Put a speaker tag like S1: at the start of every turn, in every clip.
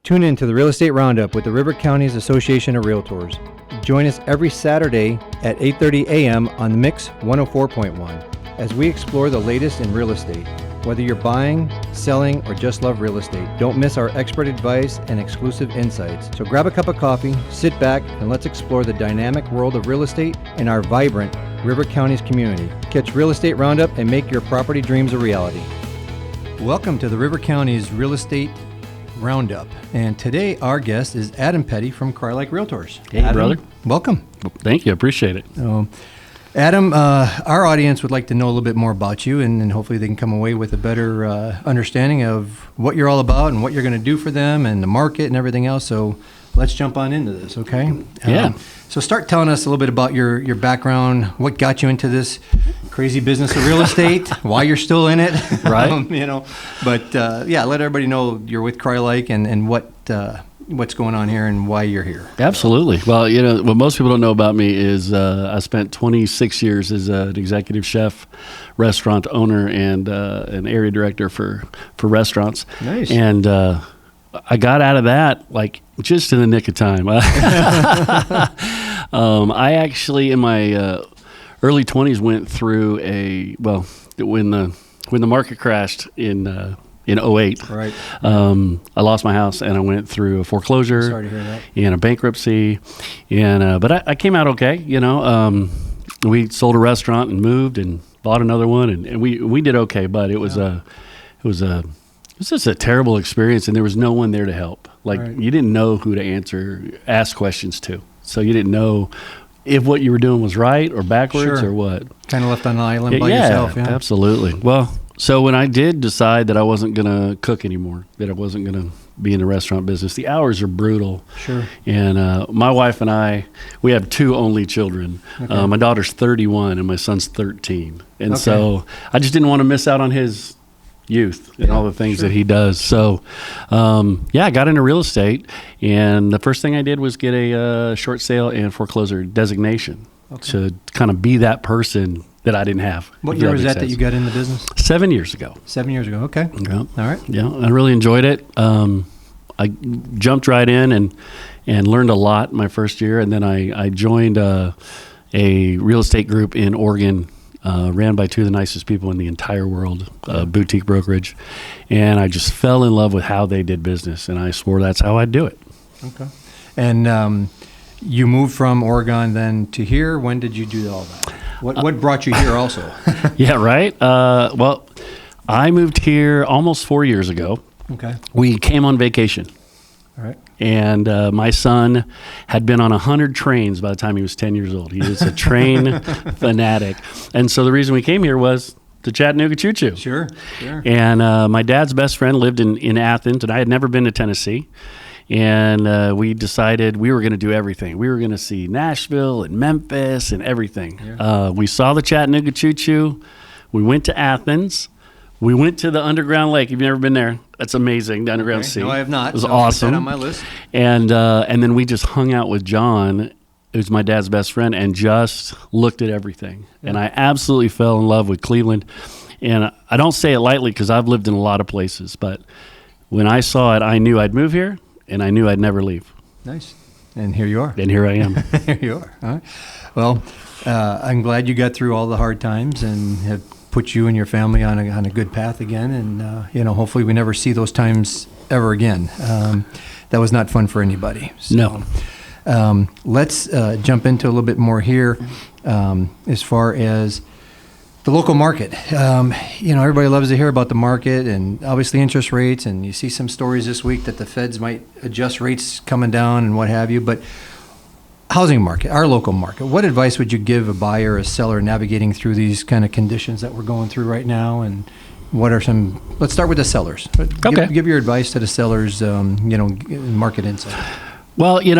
S1: Tune in to the Real Estate Roundup with the River Counties Association of Realtors. Join us every Saturday at 8:30 a.m. on the Mix 104.1 as we explore the latest in real estate. Whether you're buying, selling, or just love real estate, don't miss our expert advice and exclusive insights. So grab a cup of coffee, sit back, and let's explore the dynamic world of real estate in our vibrant River Counties community. Catch Real Estate Roundup and make your property dreams a reality. Welcome to the River Counties Real Estate Roundup. And today our guest is Adam Petty from Crye-Leike Realtors.
S2: Hey,
S1: Adam,
S2: brother.
S1: Welcome.
S2: Thank you. Appreciate it.
S1: Adam, our audience would like to know a little bit more about you, and hopefully they can come away with a better understanding of what you're all about and what you're going to do for them and the market and everything else. So let's jump on into this, okay?
S2: Yeah.
S1: So start telling us a little bit about your background, what got you into this crazy business of real estate, why you're still in it,
S2: right?
S1: But let everybody know you're with Crye-Leike and what's going on here and why you're here.
S2: Absolutely. Well, what most people don't know about me is I spent 26 years as an executive chef, restaurant owner, and an area director for restaurants.
S1: Nice.
S2: And I got out of that like just in the nick of time. I actually in my early 20s went through when the market crashed in 08.
S1: Right.
S2: I lost my house and I went through a foreclosure.
S1: Sorry to hear that.
S2: And a bankruptcy, and but I came out okay. We sold a restaurant and moved and bought another one, and we did okay. But it was just a terrible experience, and there was no one there to help. Like
S1: Right.
S2: You didn't know who to ask questions to, so you didn't know if what you were doing was right or backwards or what.
S1: Kind of left on an island by yourself. Yeah,
S2: absolutely. Well, so when I did decide that I wasn't going to cook anymore, that I wasn't going to be in the restaurant business, the hours are brutal.
S1: Sure.
S2: And my wife and we have two only children.
S1: Okay.
S2: My daughter's 31 and my son's 13. And
S1: Okay.
S2: so I just didn't want to miss out on his youth and all the things that he does. So, I got into real estate, and the first thing I did was get a short sale and foreclosure designation to kind of be that person that I didn't have.
S1: What year was that you got in the business?
S2: 7 years ago.
S1: 7 years ago. Okay.
S2: Yeah.
S1: All right.
S2: Yeah, I really enjoyed it. I jumped right in and learned a lot my first year, and then I joined a real estate group in Oregon, ran by two of the nicest people in the entire world, boutique brokerage, and I just fell in love with how they did business, and I swore that's how I'd do it.
S1: Okay. And you moved from Oregon then to here. When did you do all that? What brought you here also?
S2: Yeah, right. Well, I moved here almost 4 years ago.
S1: Okay.
S2: We came on vacation.
S1: All right.
S2: And my son had been on 100 trains by the time he was 10 years old. He is a train fanatic. And so the reason we came here was to Chattanooga Choo-Choo.
S1: Sure.
S2: And my dad's best friend lived in Athens, and I had never been to Tennessee. And we decided we were going to do everything. We were going to see Nashville and Memphis and everything. Yeah. We saw the Chattanooga Choo-Choo. We went to Athens. We went to the underground lake. Have you never been there? That's amazing, the underground sea.
S1: No, I have not.
S2: It was awesome.
S1: Put that on my list.
S2: And then we just hung out with John, who's my dad's best friend, and just looked at everything. Yeah. And I absolutely fell in love with Cleveland. And I don't say it lightly because I've lived in a lot of places, but when I saw it, I knew I'd move here, and I knew I'd never leave.
S1: Nice. And here you are.
S2: And here I am.
S1: Here you are. All right. Well, I'm glad you got through all the hard times and have put you and your family on a good path again. And, hopefully we never see those times ever again. That was not fun for anybody. So,
S2: no.
S1: Let's jump into a little bit more here as far as the local market. Everybody loves to hear about the market and obviously interest rates. And you see some stories this week that the feds might adjust rates coming down and what have you. But housing market, our local market, what advice would you give a buyer or a seller navigating through these kind of conditions that we're going through right now? And what are let's start with the sellers.
S2: Okay.
S1: Give your advice to the sellers, market insight.
S2: Well, I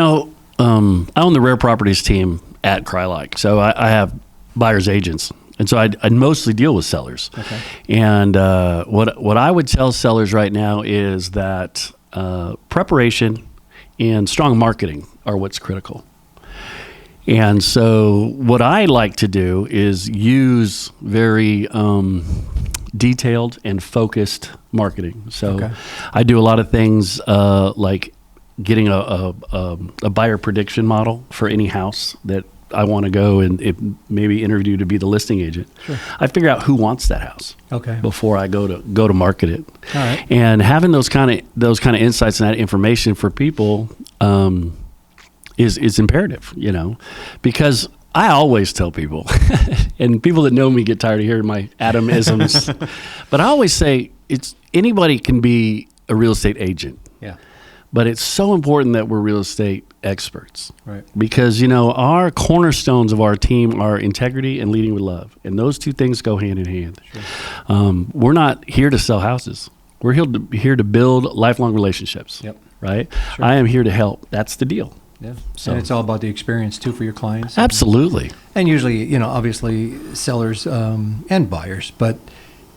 S2: own the rare properties team at Crye-Leike. So I have buyer's agents. And so I mostly deal with sellers.
S1: Okay.
S2: And what I would tell sellers right now is that preparation and strong marketing are what's critical. And so what I like to do is use very detailed and focused marketing. So I do a lot of things like getting a buyer prediction model for any house that I want to go and maybe interview to be the listing agent.
S1: Sure. I
S2: figure out who wants that house.
S1: Okay.
S2: Before I go to market it.
S1: All right.
S2: And having those kind of insights and that information for people is imperative, because I always tell people, and people that know me get tired of hearing my Adam-isms, but I always say anybody can be a real estate agent.
S1: Yeah.
S2: But it's so important that we're real estate experts.
S1: Right.
S2: Because, our cornerstones of our team are integrity and leading with love. And those two things go hand in hand. Sure. We're not here to sell houses. We're here to build lifelong relationships.
S1: Yep.
S2: Right?
S1: Sure.
S2: I am here to help. That's the deal.
S1: Yeah.
S2: So
S1: And it's all about the experience, too, for your clients.
S2: Absolutely.
S1: And usually, obviously sellers and buyers, but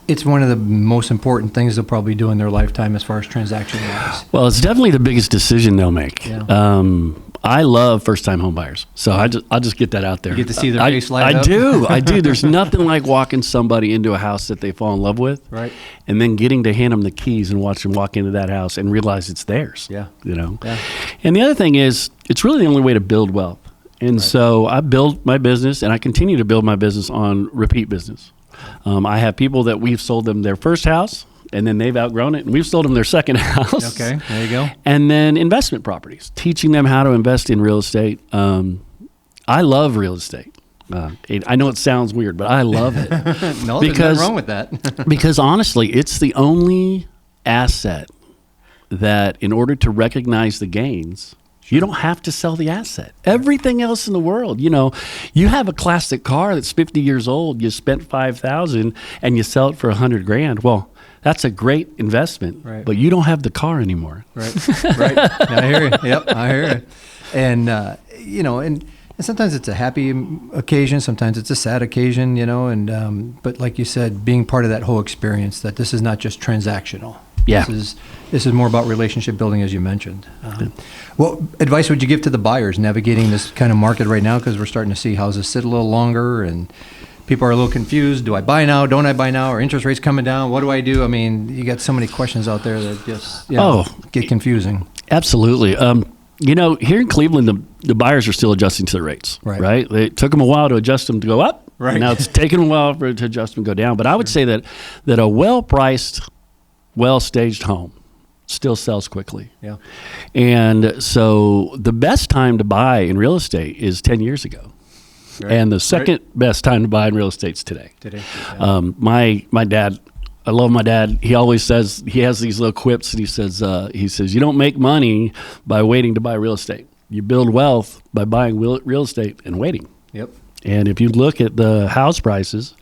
S1: it's one of the most important things they'll probably do in their lifetime as far as transaction-wise.
S2: Well, it's definitely the biggest decision they'll make.
S1: Yeah.
S2: I love first-time home buyers, so I'll just get that out there.
S1: You get to see their face light up?
S2: I do. There's nothing like walking somebody into a house that they fall in love with,
S1: right?
S2: And then getting to hand them the keys and watch them walk into that house and realize it's theirs.
S1: Yeah.
S2: Yeah. And the other thing is, it's really the only way to build wealth. And so I build my business, and I continue to build my business on repeat business. I have people that we've sold them their first house, and then they've outgrown it, and we've sold them their second house.
S1: Okay, there you go.
S2: And then investment properties, teaching them how to invest in real estate. I love real estate. I know it sounds weird, but I love it.
S1: No, there's nothing wrong with that.
S2: Because honestly, it's the only asset that in order to recognize the gains, you don't have to sell the asset. Everything else in the world, you have a classic car that's 50 years old, you spent $5,000 and you sell it for $100,000. Well, that's a great investment,
S1: right.
S2: But you don't have the car anymore.
S1: Right. I hear you. Yep, I hear you. And, and sometimes it's a happy occasion, sometimes it's a sad occasion, but like you said, being part of that whole experience, that this is not just transactional.
S2: Yeah.
S1: This is more about relationship building, as you mentioned. What advice would you give to the buyers navigating this kind of market right now? Because we're starting to see houses sit a little longer, and people are a little confused. Do I buy now? Don't I buy now? Are interest rates coming down? What do I do? I mean, you got so many questions out there that just get confusing.
S2: Absolutely. Here in Cleveland, the buyers are still adjusting to the rates. Right? It took them a while to adjust them to go up.
S1: Right.
S2: And now it's taken a while to adjust them to go down. But I would say that a well-priced, well-staged home still sells quickly.
S1: Yeah.
S2: And so the best time to buy in real estate is 10 years ago. Right. And the second best time to buy in real estate is today.
S1: Yeah.
S2: My dad, I love my dad. He always says, he has these little quips, and he says, you don't make money by waiting to buy real estate. You build wealth by buying real estate and waiting.
S1: Yep.
S2: And if you look at the house prices,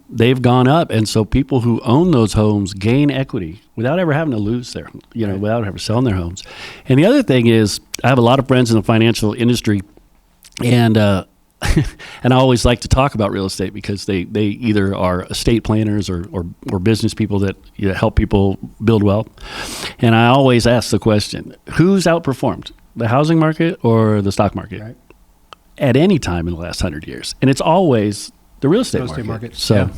S2: they've gone up. And so people who own those homes gain equity without ever having to lose without ever selling their homes. And the other thing is, I have a lot of friends in the financial industry, and and I always like to talk about real estate because they either are estate planners or business people that help people build wealth. And I always ask the question, who's outperformed, the housing market or the stock market?
S1: Right.
S2: At any time in the last 100 years. And it's always the real estate market. So,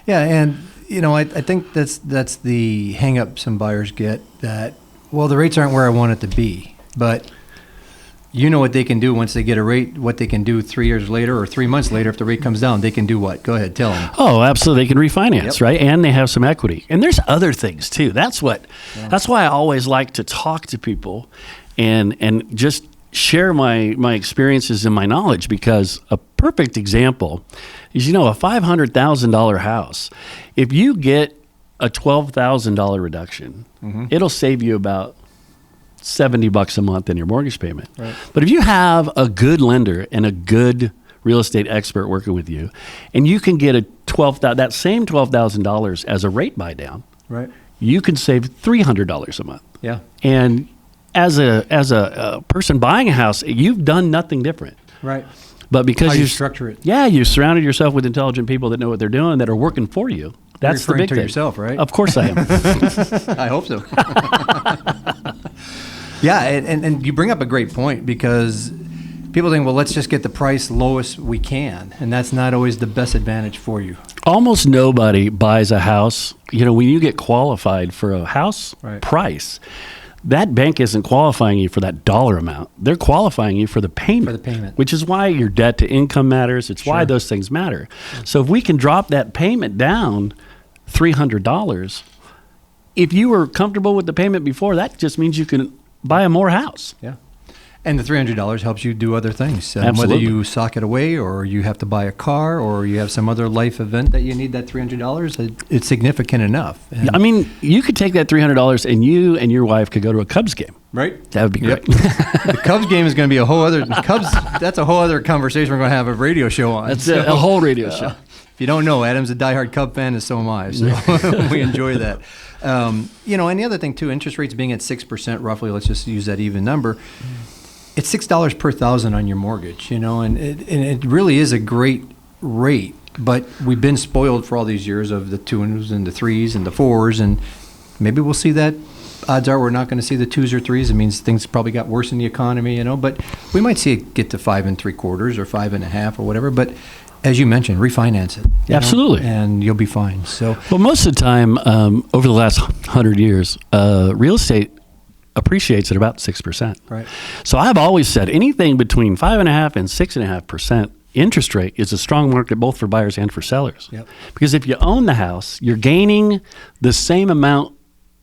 S1: yeah, and I think that's the hang up some buyers get, that, well, the rates aren't where I want it to be, but what they can do once they get a rate, what they can do 3 years later or 3 months later if the rate comes down, they can do what? Go ahead, tell them.
S2: Oh, absolutely. They can refinance, right? And they have some equity. And there's other things too. That's why I always like to talk to people and just share my experiences and my knowledge, because a perfect example is, a $500,000 house, if you get a $12,000 reduction, it'll save you about $70 a month in your mortgage payment.
S1: Right.
S2: But if you have a good lender and a good real estate expert working with you, and you can get that same $12,000 as a rate buy down,
S1: right,
S2: you can save $300 a month.
S1: Yeah.
S2: And as a person buying a house, you've done nothing different.
S1: Right.
S2: But because
S1: how you structure it.
S2: Yeah, you surrounded yourself with intelligent people that know what they're doing, that are working for you. That's the big thing.
S1: Yourself, right?
S2: Of course I am.
S1: I hope so. Yeah, and you bring up a great point, because people think, well, let's just get the price lowest we can, and that's not always the best advantage for you.
S2: Almost nobody buys a house. When you get qualified for a house price, that bank isn't qualifying you for that dollar amount. They're qualifying you for the payment.
S1: For the payment.
S2: Which is why your debt to income matters. It's why those things matter. So if we can drop that payment down $300, if you were comfortable with the payment before, that just means you can buy a more house.
S1: Yeah. And the $300 helps you do other things.
S2: Absolutely.
S1: Whether you sock it away or you have to buy a car or you have some other life event that you need that $300, it's significant enough. And
S2: I mean, you could take that $300 and you and your wife could go to a Cubs game.
S1: right?
S2: That would be great.
S1: The Cubs game is going to be a whole other that's a whole other conversation we're going to have a radio show on.
S2: That's a whole radio show.
S1: If you don't know, Adam's a diehard Cub fan, and so am I. So we enjoy that. And the other thing too, interest rates being at 6% roughly. Let's just use that even number. It's $6 per thousand on your mortgage, and it really is a great rate. But we've been spoiled for all these years of the 2s and the 3s and the 4s, and maybe we'll see that. Odds are we're not going to see the 2s or 3s. It means things probably got worse in the economy, But we might see it get to 5 3/4 or 5 1/2 or whatever. But as you mentioned, refinance it.
S2: Absolutely.
S1: And you'll be fine. So,
S2: well, most of the time, over the last 100 years, real estate appreciates at about 6%.
S1: right.
S2: So I've always said anything between 5.5% and 6.5% interest rate is a strong market both for buyers and for sellers.
S1: Yep.
S2: Because if you own the house, you're gaining the same amount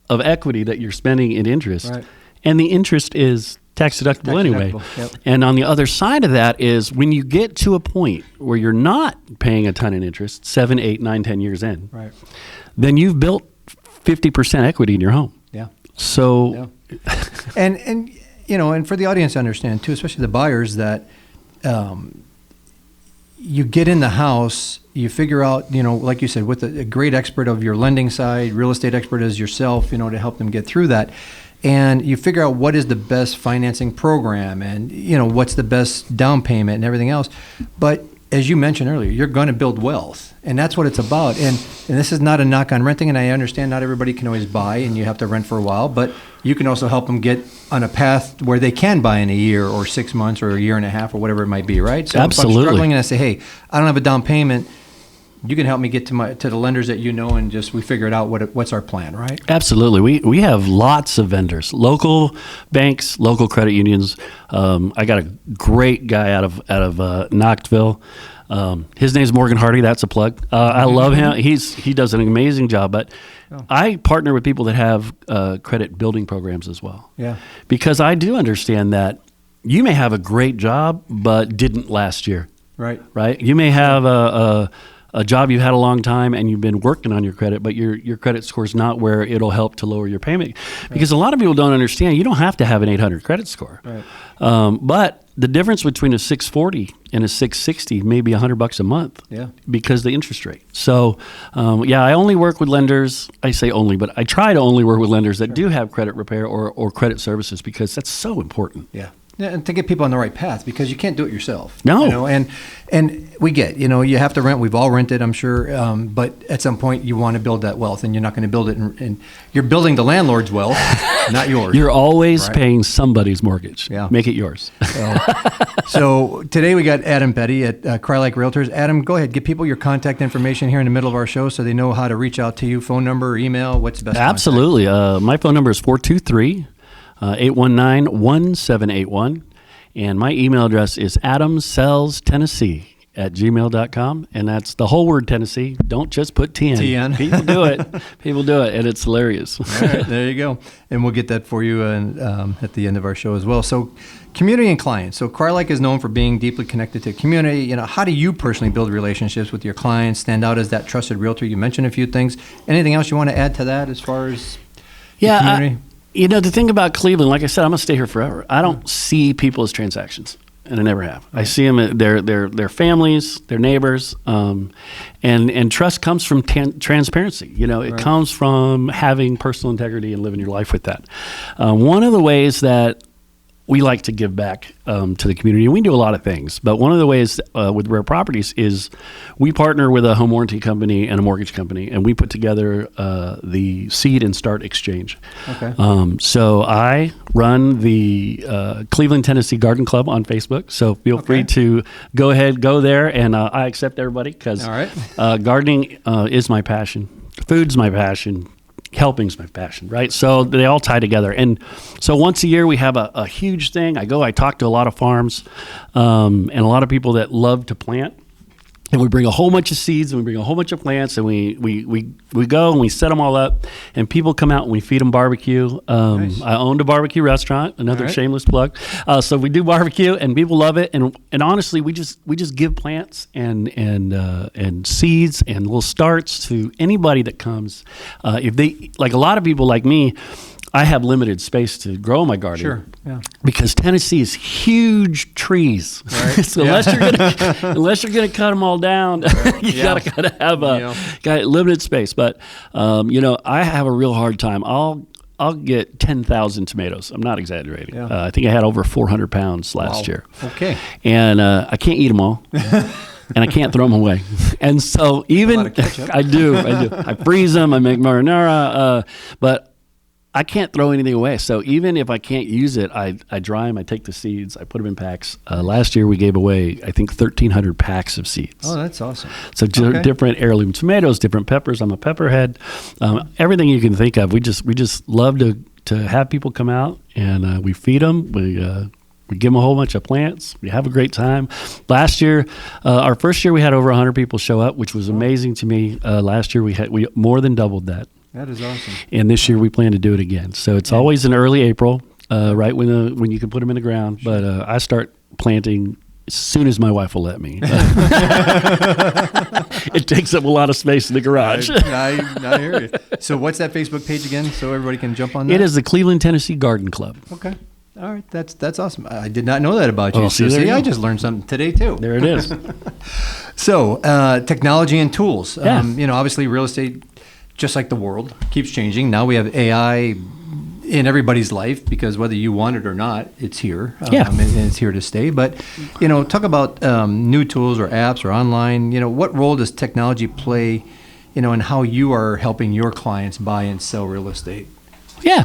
S2: of equity that you're spending in interest,
S1: Right.
S2: and the interest is tax deductible anyway.
S1: Yep.
S2: And on the other side of that is when you get to a point where you're not paying a ton in interest, 7, 8, 9, 10 years in,
S1: Right.
S2: then you've built 50% equity in your home.
S1: Yeah.
S2: So
S1: Yeah. And for the audience to understand too, especially the buyers, that you get in the house, you figure out, like you said, with a great expert of your lending side, real estate expert as yourself, to help them get through that. And you figure out what is the best financing program and, what's the best down payment and everything else. But as you mentioned earlier, you're going to build wealth, and that's what it's about. And this is not a knock on renting, and I understand not everybody can always buy, and you have to rent for a while, but you can also help them get on a path where they can buy in a year or 6 months or a year and a half or whatever it might be, right? So
S2: Absolutely.
S1: if I'm struggling and I say, hey, I don't have a down payment, you can help me get to the lenders that and just we figure it out what's our plan, right?
S2: Absolutely. We have lots of vendors, local banks, local credit unions. I got a great guy out of Knoxville. His name's Morgan Hardy. That's a plug. I love him. He does an amazing job. But I partner with people that have credit building programs as well.
S1: Yeah.
S2: Because I do understand that you may have a great job, but didn't last year.
S1: Right.
S2: Right. You may have a job you've had a long time and you've been working on your credit, but your credit score is not where it'll help to lower your payment. Because a lot of people don't understand you don't have to have an 800 credit score.
S1: Right.
S2: But the difference between a 640 and a 660 may be $100 a month.
S1: Yeah.
S2: Because the interest rate. So, I only work with lenders. I say only, but I try to only work with lenders that do have credit repair or credit services because that's so important.
S1: Yeah. Yeah, and to get people on the right path, because you can't do it yourself.
S2: No.
S1: And we get, you have to rent. We've all rented, I'm sure. But at some point, you want to build that wealth, and you're not going to build it. And you're building the landlord's wealth, not yours.
S2: You're always
S1: Right.
S2: paying somebody's mortgage.
S1: Yeah.
S2: Make it yours.
S1: So today we got Adam Petty at Crye-Leike Realtors. Adam, go ahead. Give people your contact information here in the middle of our show so they know how to reach out to you. Phone number or email. What's the best contact?
S2: Absolutely. My phone number is 423-819-1781. And my email address is adamsellstennessee@gmail.com. And that's the whole word Tennessee. Don't just put TN.
S1: TN.
S2: People do it. People do it. And it's hilarious.
S1: All right, there you go. And we'll get that for you at the end of our show as well. So community and clients. So Crye-Leike is known for being deeply connected to community. How do you personally build relationships with your clients, stand out as that trusted realtor? You mentioned a few things. Anything else you want to add to that as far as community?
S2: The thing about Cleveland, like I said, I'm going to stay here forever. I don't see people as transactions, and I never have. I see them, they're families, they're neighbors, and trust comes from transparency. It comes from having personal integrity and living your life with that. One of the ways that we like to give back to the community, and we do a lot of things, but one of the ways with Rare Properties is we partner with a home warranty company and a mortgage company, and we put together the Seed and Start Exchange.
S1: Okay.
S2: So I run the Cleveland, Tennessee Garden Club on Facebook, so feel free to go there, and I accept everybody because
S1: All right.
S2: gardening is my passion. Food's my passion. helping's my passion, right? So they all tie together. And so once a year we have a huge thing. I talk to a lot of farms and a lot of people that love to plant. And we bring a whole bunch of seeds and we bring a whole bunch of plants and we go and we set them all up and people come out and we feed them barbecue.
S1: Nice.
S2: I owned a barbecue restaurant, another
S1: Right.
S2: shameless plug. So we do barbecue and people love it. And honestly, we just give plants and seeds and little starts to anybody that comes. If they, like a lot of people like me, I have limited space to grow my garden.
S1: Sure. Yeah.
S2: Because Tennessee is huge trees.
S1: Right.
S2: So unless you're gonna cut them all down, you gotta kind of have got limited space. But I have a real hard time. I'll get 10,000 tomatoes. I'm not exaggerating.
S1: Yeah.
S2: I think I had over 400 pounds last year.
S1: Okay.
S2: And I can't eat them all. And I can't throw them away. And so even
S1: A lot of ketchup.
S2: I do. I freeze them. I make marinara. But I can't throw anything away. So even if I can't use it, I dry them. I take the seeds. I put them in packs. Last year we gave away, I think, 1,300 packs of seeds.
S1: Oh, that's awesome.
S2: So different heirloom tomatoes, different peppers. I'm a pepperhead. Everything you can think of. We just love to have people come out and we feed them. We give them a whole bunch of plants. We have a great time. Last year, our first year, we had over 100 people show up, which was amazing to me. Last year, we more than doubled that.
S1: That is awesome.
S2: And this year, we plan to do it again. So it's always in early April, right when you can put them in the ground. But I start planting as soon as my wife will let me. It takes up a lot of space in the garage.
S1: I hear you. So what's that Facebook page again so everybody can jump on that?
S2: It is the Cleveland, Tennessee Garden Club.
S1: Okay. All right. That's awesome. I did not know that about you.
S2: Oh,
S1: So
S2: there you go.
S1: I just learned something today too.
S2: There it is.
S1: So technology and tools.
S2: Yeah.
S1: Obviously real estate, just like the world, keeps changing. Now we have AI in everybody's life because whether you want it or not, it's here. And it's here to stay. But, talk about new tools or apps or online. What role does technology play, in how you are helping your clients buy and sell real estate?
S2: Yeah.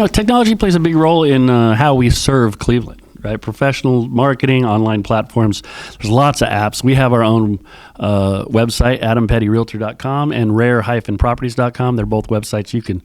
S2: Technology plays a big role in how we serve Cleveland. Right, professional marketing, online platforms. There's lots of apps. We have our own website, adamsellstennessee.com and rare-properties.com. They're both websites. You can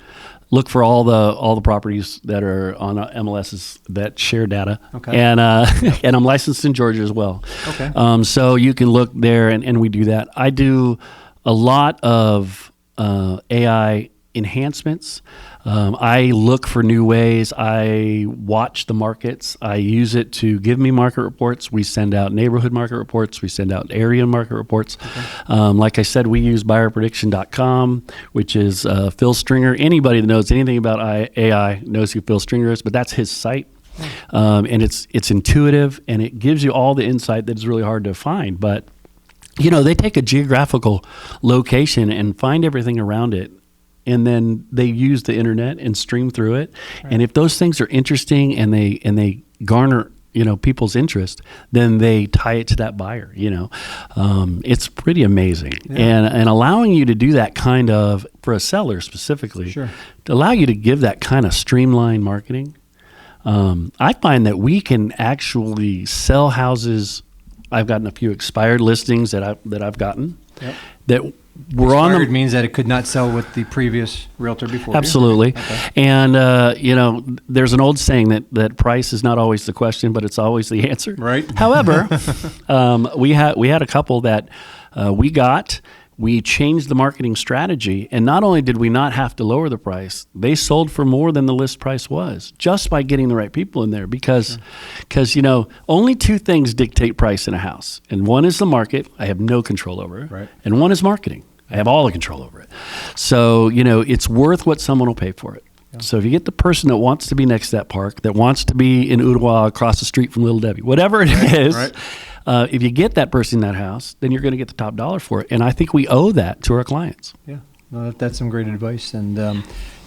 S2: look for all the properties that are on MLSs that share data.
S1: Okay.
S2: And and I'm licensed in Georgia as well.
S1: Okay.
S2: So you can look there, and we do that. I do a lot of AI enhancements. I look for new ways. I watch the markets. I use it to give me market reports. We send out neighborhood market reports. We send out area market reports. Okay. Like I said, we use buyerprediction.com, which is Phil Stringer. Anybody that knows anything about AI knows who Phil Stringer is, but that's his site. And it's intuitive, and it gives you all the insight that's really hard to find. But, they take a geographical location and find everything around it. And then they use the internet and stream through it. Right. And if those things are interesting and they garner people's interest, then they tie it to that buyer. It's pretty amazing. Yeah. And allowing you to do that kind of, for a seller specifically,
S1: sure,
S2: to allow you to give that kind of streamlined marketing. I find that we can actually sell houses. I've gotten a few expired listings that I've gotten. Yep. That we're on
S1: Expired means that it could not sell with the previous realtor before.
S2: Absolutely.
S1: Okay.
S2: And there's an old saying that price is not always the question, but it's always the answer.
S1: Right.
S2: However, we had a couple that we changed the marketing strategy, and not only did we not have to lower the price, they sold for more than the list price was just by getting the right people in there. Because only two things dictate price in a house, and one is the market. I have no control over it,
S1: right.
S2: And one is marketing. I have all the control over it. So it's worth what someone will pay for it. Yeah. So if you get the person that wants to be next to that park, that wants to be in Ottawa across the street from Little Debbie, whatever it is. Right. If you get that person in that house, then you're going to get the top dollar for it. And I think we owe that to our clients.
S1: Yeah, well, that's some great advice. And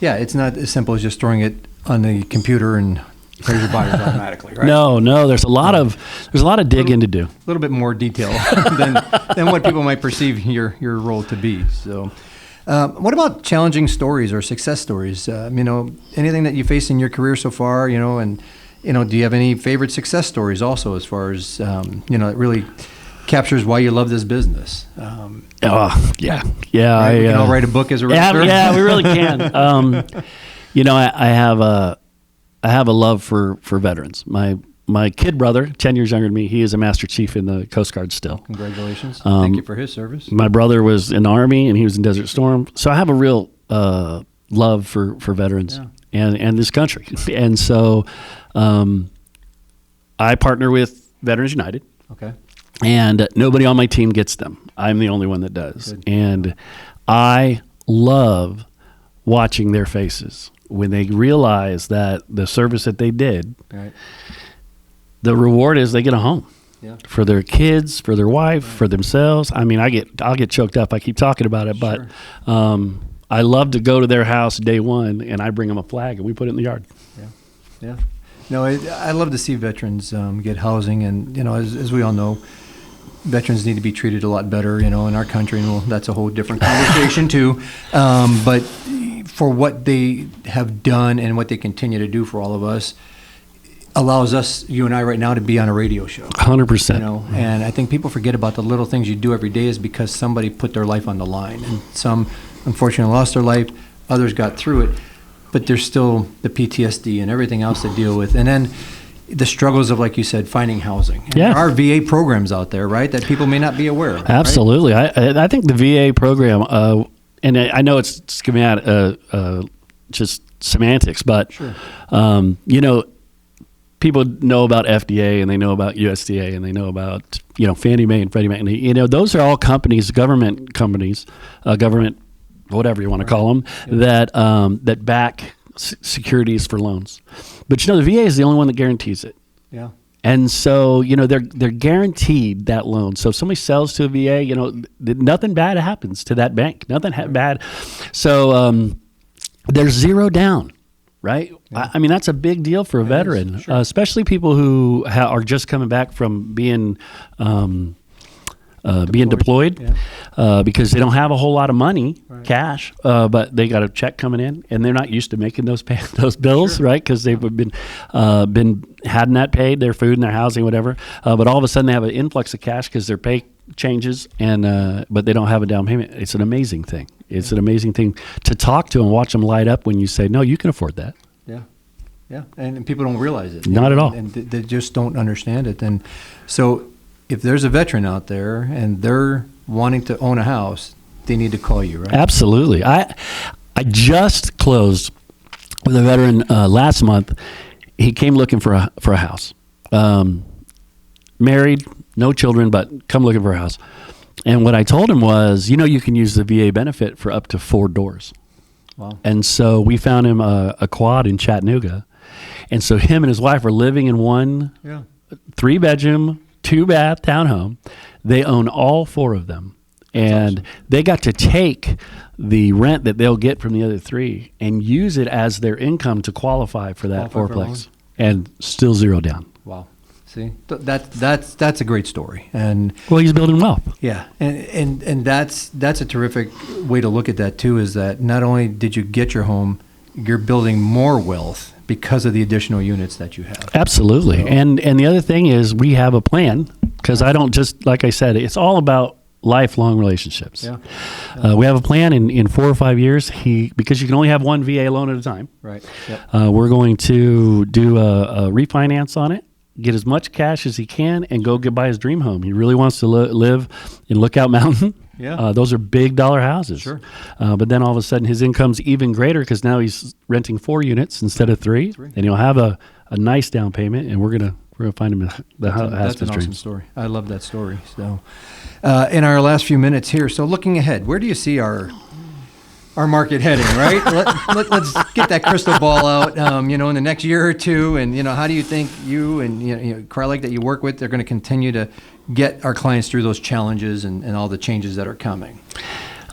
S1: it's not as simple as just throwing it on the computer and raise your buyers automatically, right?
S2: No, there's a lot of digging to do. A
S1: little bit more detail than what people might perceive your role to be. So, what about challenging stories or success stories? Anything that you face in your career so far, and do you have any favorite success stories also as far as, that really captures why you love this business.
S2: Yeah.
S1: Right? We can all write a book as a realtor.
S2: Yeah, we really can. I have a love for veterans. My kid brother, 10 years younger than me, he is a Master Chief in the Coast Guard still.
S1: Congratulations. Thank you for his service.
S2: My brother was in the Army, and he was in Desert Storm. So I have a real love for veterans and this country. And so I partner with Veterans United.
S1: Okay.
S2: And nobody on my team gets them. I'm the only one that does.
S1: Good.
S2: And I love watching their faces when they realize that the service that they did,
S1: Right.
S2: the reward is they get a home.
S1: Yeah.
S2: For their kids, for their wife, for themselves. I mean, I'll get choked up. I keep talking about it,
S1: Sure.
S2: but I love to go to their house day one, and I bring them a flag, and we put it in the yard.
S1: Yeah. No, I love to see veterans get housing, and as we all know, veterans need to be treated a lot better, in our country, and that's a whole different conversation too. But for what they have done and what they continue to do for all of us, allows us, you and I right now, to be on a radio show.
S2: 100%.
S1: And I think people forget about the little things you do every day is because somebody put their life on the line. And some, unfortunately, lost their life. Others got through it. But there's still the PTSD and everything else to deal with. And then the struggles of, like you said, finding housing. And there are VA programs out there, right, that people may not be aware of.
S2: Absolutely. Right? I think the VA program, and I know it's coming out just semantics, but,
S1: Sure.
S2: People know about FDA and they know about USDA and they know about, Fannie Mae and Freddie Mac. And, those are all companies, government companies, government, whatever you want to call them, that back securities for loans. But, the VA is the only one that guarantees it.
S1: Yeah.
S2: And so, they're guaranteed that loan. So if somebody sells to a VA, nothing bad happens to that bank. Nothing bad. So they're zero down. Right? Yeah. I mean, that's a big deal for a veteran,
S1: sure.
S2: Especially people who are just coming back from being deployed because they don't have a whole lot of money, cash, but they got a check coming in, and they're not used to making those bills, sure. Right? Because they've been hadn't that paid, their food and their housing, whatever. But all of a sudden they have an influx of cash because their pay changes, and but they don't have a down payment. It's an amazing thing. It's an amazing thing to talk to and watch them light up when you say, no, you can afford that.
S1: Yeah, and people don't realize it.
S2: Not at all.
S1: And they just don't understand it. And so if there's a veteran out there and they're wanting to own a house, they need to call you, right?
S2: Absolutely. I just closed with a veteran last month. He came looking for a house. Married, no children, but come looking for a house. And what I told him was, you can use the VA benefit for up to 4 doors.
S1: Wow.
S2: And so we found him a quad in Chattanooga. And so him and his wife are living in one 3-bedroom, 2-bath townhome. They own all 4 of them. And awesome. They got to take the rent that they'll get from the other 3 and use it as their income to qualify for that 4-plex. And still zero down.
S1: Wow. See, that's a great story, and
S2: he's building wealth.
S1: Yeah, and that's a terrific way to look at that too. Is that not only did you get your home, you're building more wealth because of the additional units that you have.
S2: Absolutely, so. And the other thing is we have a plan, because I don't just, like I said, it's all about lifelong relationships. Yeah. We have a plan in 4 or 5 years. Because you can only have one VA loan at a time.
S1: Right. Yep.
S2: We're going to do a refinance on it. Get as much cash as he can and go buy his dream home. He really wants to live in Lookout Mountain.
S1: Yeah.
S2: Those are big dollar houses.
S1: Sure.
S2: But then all of a sudden his income's even greater because now he's renting 4 units instead of 3. And he'll have a nice down payment, and we're gonna find him the house of his dreams.
S1: That's an awesome story. I love that story. So, in our last few minutes here, so looking ahead, where do you see our market heading, right? Let's get that crystal ball out, in the next year or two. And, how do you think you and, Crye-Leike that you work with, they're going to continue to get our clients through those challenges and all the changes that are coming?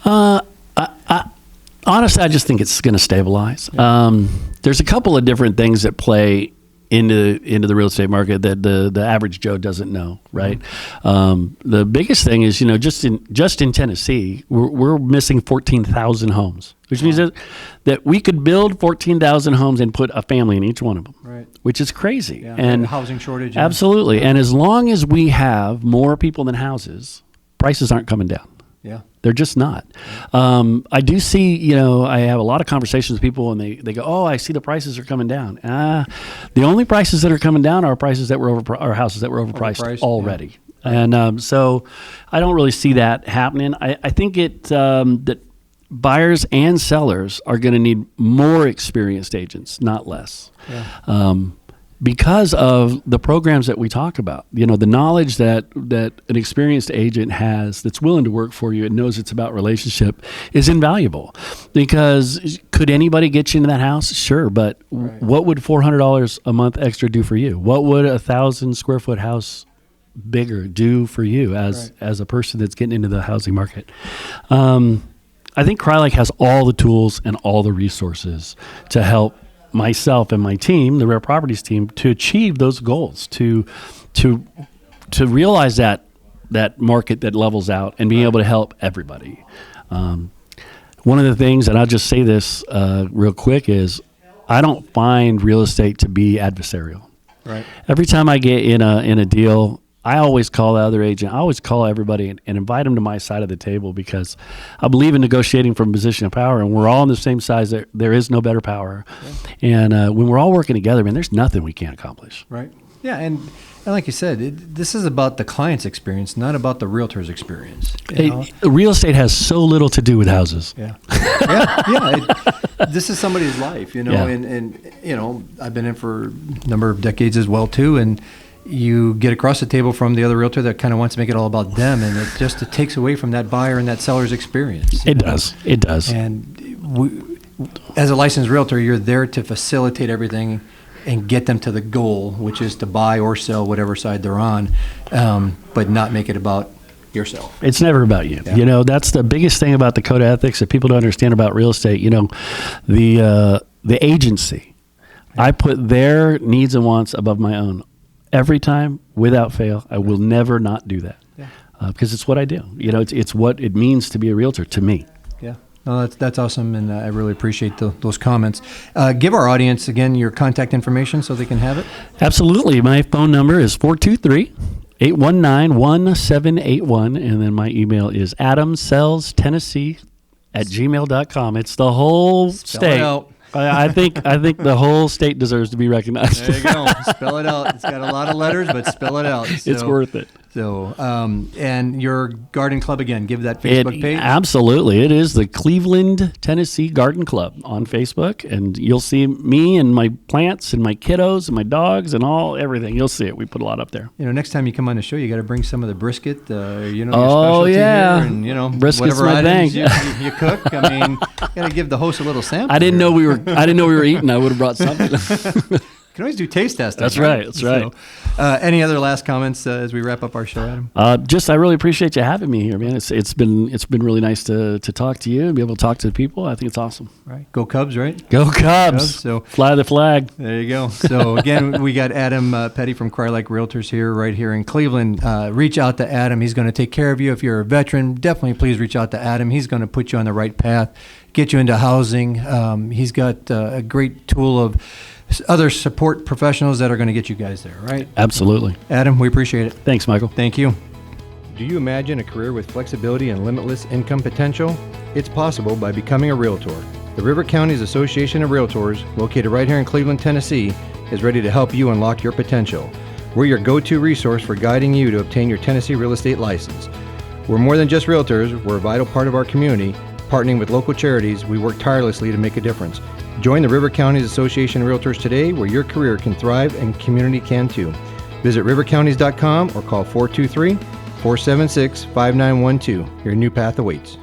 S2: Honestly, I just think it's going to stabilize. Yeah. There's a couple of different things at play into the real estate market that the average Joe doesn't know, right? The biggest thing is, just in Tennessee, we're missing 14,000 homes, which means that we could build 14,000 homes and put a family in each one of them,
S1: Right.
S2: which is crazy.
S1: Yeah.
S2: And
S1: housing shortage.
S2: Absolutely. And as long as we have more people than houses, prices aren't coming down.
S1: Yeah.
S2: They're just not. I do see, I have a lot of conversations with people and they go, oh, I see the prices are coming down. The only prices that are coming down are prices that were are houses that were overpriced already. Yeah. And so I don't really see that happening. I think that buyers and sellers are going to need more experienced agents, not less. Yeah. Because of the programs that we talk about, the knowledge that an experienced agent has that's willing to work for you and knows it's about relationship is invaluable. Because could anybody get you into that house? Sure, but what would $400 a month extra do for you? What would a 1,000 square foot house bigger do for you as a person that's getting into the housing market? I think Crye-Leike has all the tools and all the resources to help myself and my team, the Rare Properties team, to achieve those goals, to realize that market that levels out and being able to help everybody. One of the things, and I'll just say this real quick, is I don't find real estate to be adversarial. Right. Every time I get in a deal, I always call the other agent. I always call everybody and invite them to my side of the table, because I believe in negotiating from a position of power, and we're all on the same side. There is no better power. Yeah. And when we're all working together, man, there's nothing we can't accomplish. Right.
S1: Yeah, and like you said, this is about the client's experience, not about the realtor's experience.
S2: Real estate has so little to do with houses.
S1: Yeah. This is somebody's life, and I've been in for a number of decades as well too, and you get across the table from the other realtor that kind of wants to make it all about them, and it takes away from that buyer and that seller's experience.
S2: It does.
S1: And as a licensed realtor, you're there to facilitate everything and get them to the goal, which is to buy or sell whatever side they're on, but not make it about yourself.
S2: It's never about you. Yeah. That's the biggest thing about the code of ethics that people don't understand about real estate. The agency, I put their needs and wants above my own. Every time, without fail, I will never not do that, because it's what I do. It's what it means to be a realtor to me. Yeah, no,
S1: that's awesome, and I really appreciate those comments. Give our audience, again, your contact information so they can have it.
S2: Absolutely. My phone number is 423-819-1781, and then my email is adamsellstennessee@gmail.com. It's the whole state.
S1: It out.
S2: I think the whole state deserves to be recognized.
S1: There you go. Spell it out. It's got a lot of letters, but spell it out.
S2: It's worth it.
S1: So, and your garden club, again, give that Facebook page.
S2: Absolutely. It is the Cleveland, Tennessee Garden Club on Facebook, and you'll see me and my plants and my kiddos and my dogs and everything. You'll see it. We put a lot up there.
S1: Next time you come on the show, you got to bring some of the brisket, your
S2: specialty
S1: here, and
S2: brisket's
S1: whatever items
S2: you
S1: cook. I mean, you got to give the host a little sample.
S2: I didn't know we were eating. I would have brought something.
S1: You can always do taste testing.
S2: That's right. That's right.
S1: So, any other last comments as we wrap up our show, Adam?
S2: I really appreciate you having me here, man. It's been really nice to talk to you and be able to talk to the people. I think it's awesome.
S1: Right. Go Cubs, right?
S2: Go Cubs.
S1: So
S2: fly the flag.
S1: There you go. So again, we got Adam Petty from Crye-Leike Realtors right here in Cleveland. Reach out to Adam. He's going to take care of you. If you're a veteran, definitely please reach out to Adam. He's going to put you on the right path, get you into housing. He's got a great tool of other support professionals that are going to get you guys there, right?
S2: Absolutely.
S1: Adam, we appreciate it.
S2: Thanks, Michael.
S1: Thank you.
S3: Do you imagine a career with flexibility and limitless income potential? It's possible by becoming a realtor. The River Counties Association of Realtors, located right here in Cleveland, Tennessee, is ready to help you unlock your potential. We're your go-to resource for guiding you to obtain your Tennessee real estate license. We're more than just realtors. We're a vital part of our community. Partnering with local charities, we work tirelessly to make a difference. Join the River Counties Association of Realtors today, where your career can thrive and community can too. Visit rivercounties.com or call 423-476-5912. Your new path awaits.